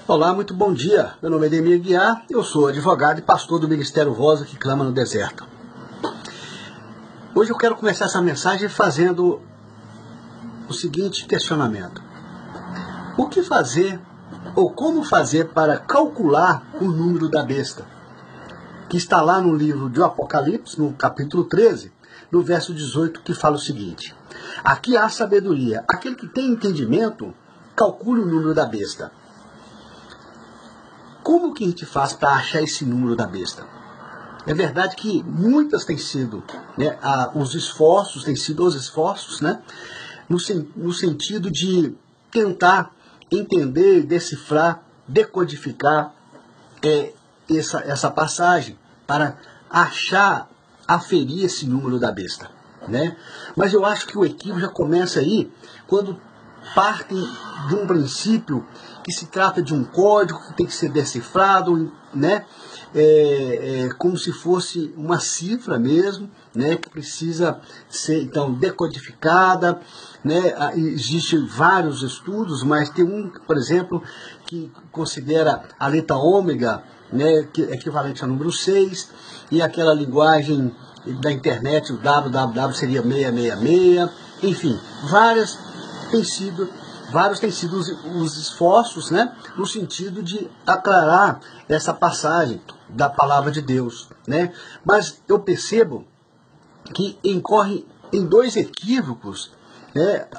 Olá, muito bom dia. Meu nome é Ademir Guiar, eu sou advogado e pastor do Ministério Voz que clama no deserto. Hoje eu quero começar essa mensagem fazendo o seguinte questionamento. O que fazer ou como fazer para calcular o número da besta? Que está lá no livro de Apocalipse, no capítulo 13, no verso 18, que fala o seguinte. Aqui há sabedoria. Aquele que tem entendimento, calcule o número da besta. Como que a gente faz para achar esse número da besta? É verdade que muitas têm sido, os esforços, no sentido de tentar entender, decifrar, decodificar essa passagem para achar, aferir esse número da besta. Mas eu acho que o equívoco já começa aí quando partem de um princípio que se trata de um código que tem que ser decifrado, como se fosse uma cifra mesmo, que precisa ser então decodificada. Existem vários estudos, mas tem um, por exemplo, que considera a letra ômega, que é equivalente ao número 6, e aquela linguagem da internet, o www seria 666, enfim, vários têm sido os esforços, no sentido de aclarar essa passagem da palavra de Deus. Mas eu percebo que incorre em dois equívocos,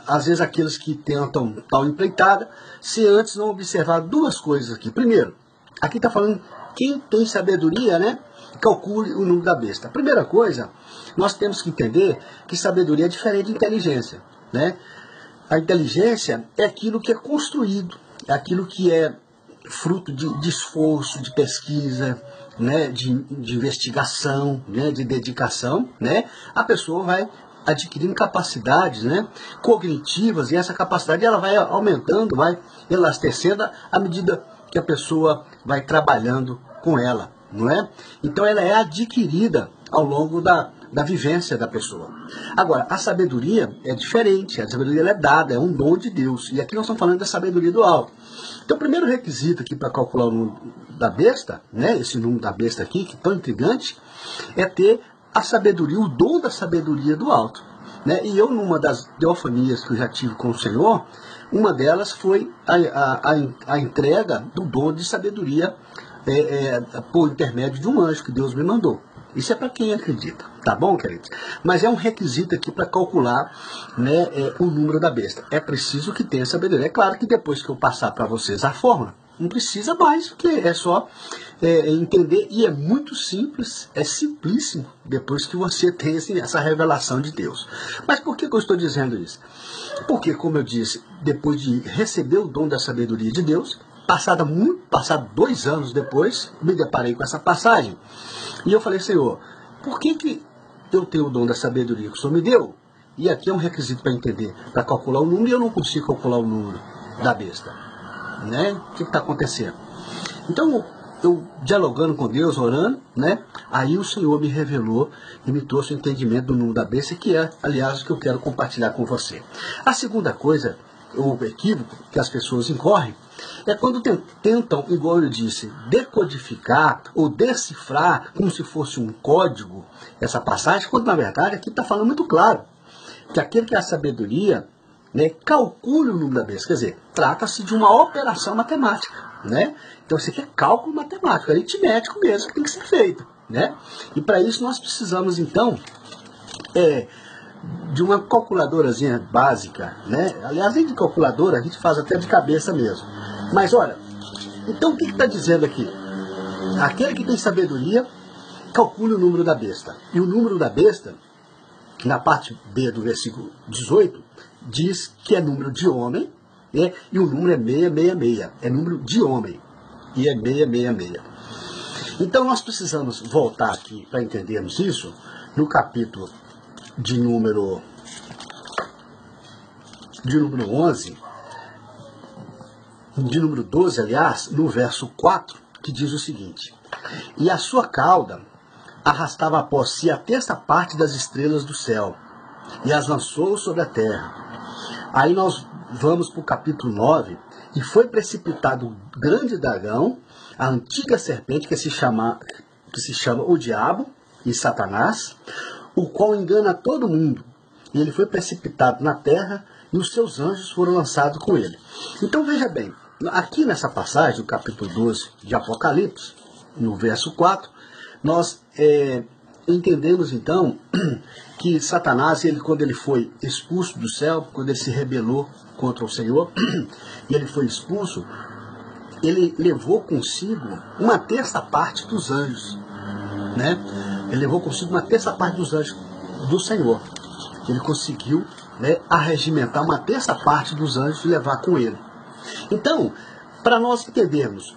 às vezes aqueles que tentam tal empreitada, se antes não observar duas coisas aqui. Primeiro, aqui está falando quem tem sabedoria, calcule o número da besta. A primeira coisa, nós temos que entender que sabedoria é diferente de inteligência. A inteligência é aquilo que é construído, é aquilo que é fruto de esforço, de pesquisa, de investigação, de dedicação. A pessoa vai adquirindo capacidades cognitivas, e essa capacidade ela vai aumentando, vai elastecendo à medida que a pessoa vai trabalhando com ela. Então ela é adquirida ao longo da vivência da pessoa. Agora, a sabedoria é diferente, a sabedoria ela é dada, é um dom de Deus. E aqui nós estamos falando da sabedoria do alto. Então, o primeiro requisito aqui para calcular o número da besta, esse número da besta aqui, que é tão intrigante, é ter a sabedoria, o dom da sabedoria do alto. E eu, numa das teofanias que eu já tive com o Senhor, uma delas foi a entrega do dom de sabedoria por intermédio de um anjo que Deus me mandou. Isso é para quem acredita, tá bom, queridos? Mas é um requisito aqui para calcular o número da besta. É preciso que tenha sabedoria. É claro que depois que eu passar para vocês a fórmula, não precisa mais, porque é só entender. E é muito simples, é simplíssimo, depois que você tem essa revelação de Deus. Mas por que eu estou dizendo isso? Porque, como eu disse, depois de receber o dom da sabedoria de Deus, passado 2 anos depois, me deparei com essa passagem. E eu falei, Senhor, por que eu tenho o dom da sabedoria que o Senhor me deu? E aqui é um requisito para entender, para calcular o número, e eu não consigo calcular o número da besta. O que está acontecendo? Então, eu dialogando com Deus, orando, aí o Senhor me revelou e me trouxe o entendimento do número da besta, que é, aliás, o que eu quero compartilhar com você. A segunda coisa, o equívoco que as pessoas incorrem, é quando tentam, igual eu disse, decodificar ou decifrar como se fosse um código essa passagem, quando na verdade aqui está falando muito claro que aquele que é a sabedoria calcule o número da besta. Quer dizer, trata-se de uma operação matemática. Então isso aqui é cálculo matemático, aritmético mesmo, que tem que ser feito. E para isso nós precisamos então de uma calculadorazinha básica, Aliás, nem de calculadora, a gente faz até de cabeça mesmo. Mas olha, então o que está dizendo aqui? Aquele que tem sabedoria, calcule o número da besta. E o número da besta, na parte B do versículo 18, diz que é número de homem, e o número é 666, é número de homem, e é 666. Então nós precisamos voltar aqui para entendermos isso, no capítulo de número 11, de número 12, aliás, no verso 4, que diz o seguinte: e a sua cauda arrastava após si a terça parte das estrelas do céu, e as lançou sobre a terra. Aí nós vamos para o capítulo 9, E foi precipitado o grande dragão, a antiga serpente que se chama o diabo e Satanás, o qual engana todo mundo. E ele foi precipitado na terra e os seus anjos foram lançados com ele. Então veja bem, aqui nessa passagem, do capítulo 12 de Apocalipse, no verso 4, nós entendemos então que Satanás, quando ele foi expulso do céu, quando ele se rebelou contra o Senhor, e ele foi expulso, ele levou consigo uma terça parte dos anjos, né? Ele levou consigo uma terça parte dos anjos do Senhor. Ele conseguiu, né, arregimentar uma terça parte dos anjos e levar com ele. Então, para nós entendermos,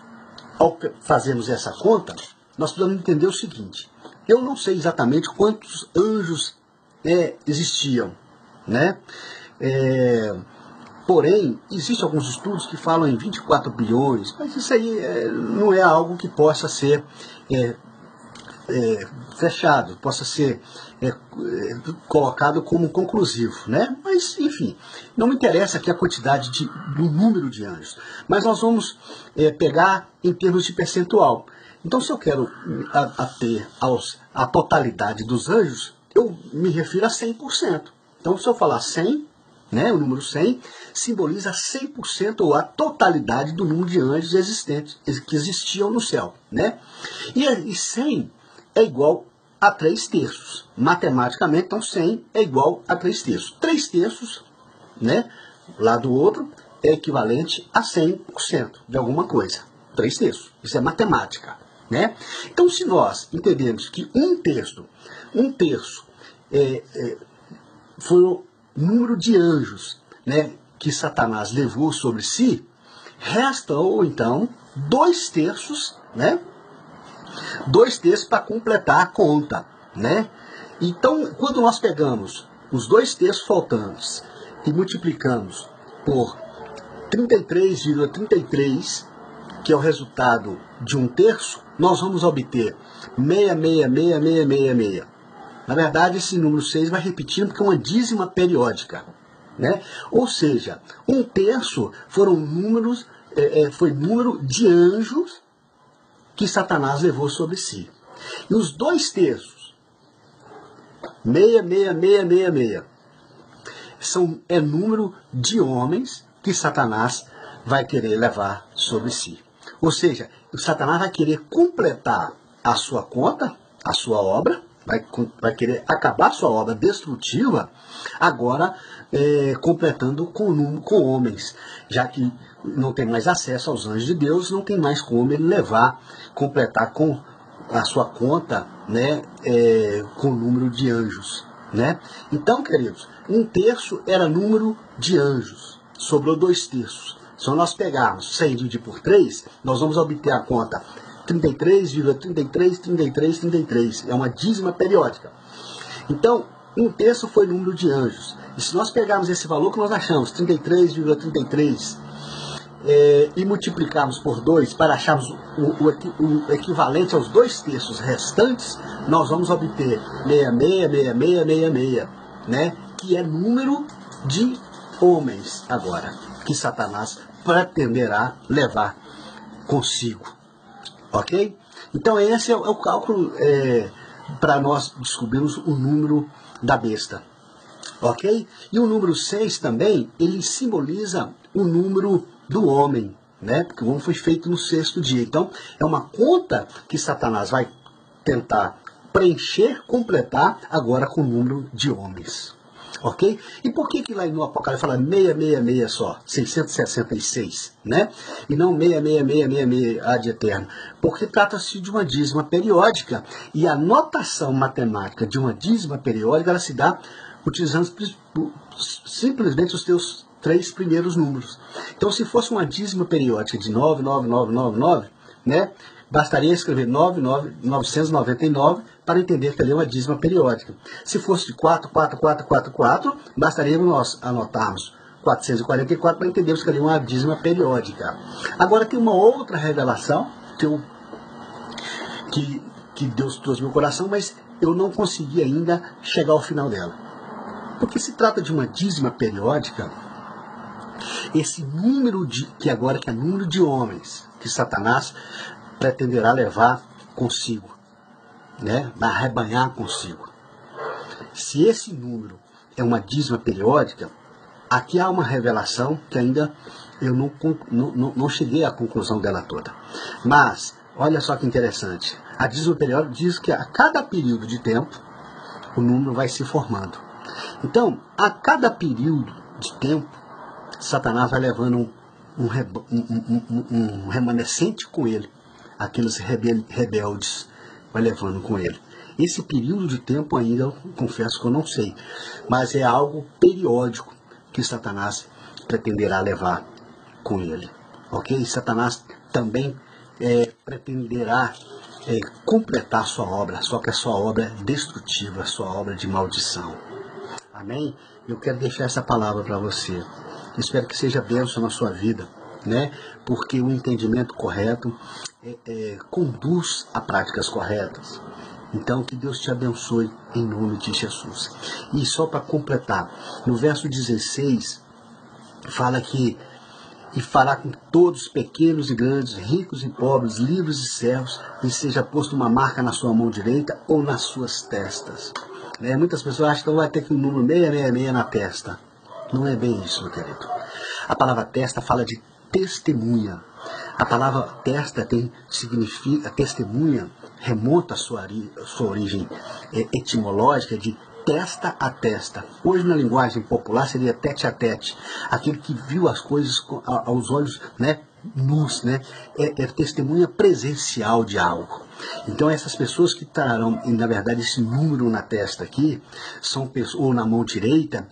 ao fazermos essa conta, nós precisamos entender o seguinte: eu não sei exatamente quantos anjos existiam, né? Porém, existem alguns estudos que falam em 24 bilhões, mas isso aí não é algo que possa ser fechado, possa ser colocado como conclusivo, né? Mas, enfim, não me interessa aqui a quantidade do número de anjos, mas nós vamos pegar em termos de percentual. Então, se eu quero ter a totalidade dos anjos, eu me refiro a 100%. Então, se eu falar 100, né, o número 100 simboliza 100% ou a totalidade do número de anjos existentes, que existiam no céu, né? E 100 é igual a 3 terços. Matematicamente, então 100 é igual a 3 terços. 3 terços, né, lá do outro, é equivalente a 100% de alguma coisa. 3 terços. Isso é matemática, né? Então, se nós entendemos que um terço foi o número de anjos, né, que Satanás levou sobre si, restam então 2 terços, né? 2 terços para completar a conta, né? Então, quando nós pegamos os 2 terços faltantes e multiplicamos por 33,33, que é o resultado de 1 terço, nós vamos obter 6666666. Na verdade, esse número 6 vai repetindo porque é uma dízima periódica, né? Ou seja, 1 terço foi número de anjos que Satanás levou sobre si. E os 2 terços, 66666, é número de homens que Satanás vai querer levar sobre si. Ou seja, o Satanás vai querer completar a sua conta, a sua obra, vai querer acabar a sua obra destrutiva, agora completando com homens, já que não tem mais acesso aos anjos de Deus, não tem mais como ele completar com a sua conta, né, com o número de anjos, né? Então, queridos, 1 terço era número de anjos, sobrou 2 terços. Se nós pegarmos 100 dividido por 3, nós vamos obter a conta 33,333333. É uma dízima periódica. Então, 1 terço foi o número de anjos. E se nós pegarmos esse valor que nós achamos, 33,33, e multiplicarmos por 2 para acharmos o equivalente aos 2 terços restantes, nós vamos obter 666666, né? Que é número de homens agora, que Satanás pretenderá levar consigo. Ok? Então esse é o cálculo para nós descobrirmos o número da besta. Ok? E o número 6 também, ele simboliza o número do homem, né? Porque o homem foi feito no 6º dia. Então é uma conta que Satanás vai tentar preencher, completar agora com o número de homens. Ok? E por que lá no Apocalipse fala 666 só, 666, né? E não 66666 ad eterno? Porque trata-se de uma dízima periódica, e a notação matemática de uma dízima periódica, ela se dá utilizando simplesmente os teus 3 primeiros números. Então, se fosse uma dízima periódica de 99999, né? Bastaria escrever 999 para entender que ali é uma dízima periódica. Se fosse de 44444, bastaria nós anotarmos 444 para entendermos que ali é uma dízima periódica. Agora tem uma outra revelação que Deus trouxe no meu coração, mas eu não consegui ainda chegar ao final dela. Porque se trata de uma dízima periódica, esse número que agora que é número de homens que Satanás pretenderá levar consigo, né? Vai arrebanhar consigo. Se esse número é uma dízima periódica, aqui há uma revelação que ainda eu não cheguei à conclusão dela toda. Mas, olha só que interessante. A dízima periódica diz que a cada período de tempo, o número vai se formando. Então, a cada período de tempo, Satanás vai levando um remanescente com ele. Aqueles rebeldes vai levando com ele. Esse período de tempo ainda, eu confesso que eu não sei. Mas é algo periódico que Satanás pretenderá levar com ele. Ok? Satanás também pretenderá completar sua obra, só que a sua obra é destrutiva, a sua obra de maldição. Amém? Eu quero deixar essa palavra para você. Espero que seja bênção na sua vida, né? Porque o entendimento correto conduz a práticas corretas. Então, que Deus te abençoe em nome de Jesus. E só para completar, no verso 16, fala que e fará com todos, pequenos e grandes, ricos e pobres, livres e servos, e seja posto uma marca na sua mão direita ou nas suas testas. Muitas pessoas acham que vai ter que um número 666 na testa. Não é bem isso, meu querido. A palavra testa fala de testemunha. A palavra testa significa testemunha, remonta a sua origem etimológica de testa a testa. Hoje, na linguagem popular, seria tete a tete. Aquele que viu as coisas aos olhos, né, nus, né? É testemunha presencial de algo. Então, essas pessoas que trarão, na verdade, esse número na testa aqui, são pessoas, ou na mão direita,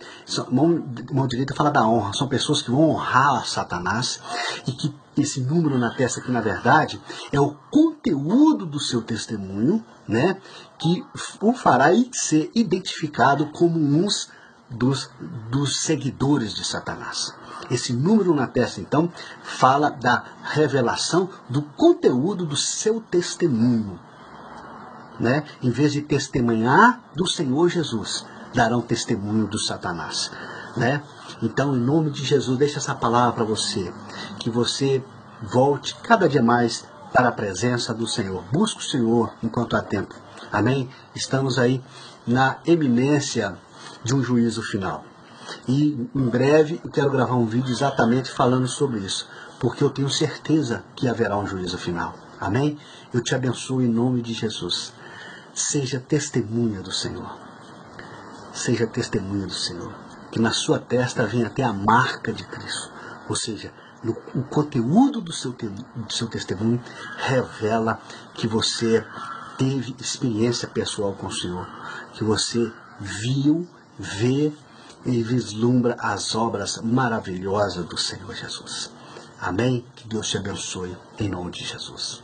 mão direita fala da honra, são pessoas que vão honrar a Satanás, e que esse número na testa aqui, na verdade, é o conteúdo do seu testemunho, né, que o fará ser identificado como uns dos seguidores de Satanás. Esse número na testa, então, fala da revelação do conteúdo do seu testemunho. Né? Em vez de testemunhar do Senhor Jesus, darão testemunho do Satanás. Né? Então, em nome de Jesus, deixa essa palavra para você. Que você volte cada dia mais para a presença do Senhor. Busque o Senhor enquanto há tempo. Amém? Estamos aí na eminência de um juízo final. E em breve eu quero gravar um vídeo exatamente falando sobre isso, porque eu tenho certeza que haverá um juízo final. Amém? Eu te abençoo em nome de Jesus. Seja testemunha do Senhor. Seja testemunha do Senhor. Que na sua testa venha até a marca de Cristo. Ou seja, o conteúdo do seu testemunho revela que você teve experiência pessoal com o Senhor. Que você viu, vê e vislumbra as obras maravilhosas do Senhor Jesus. Amém? Que Deus te abençoe em nome de Jesus.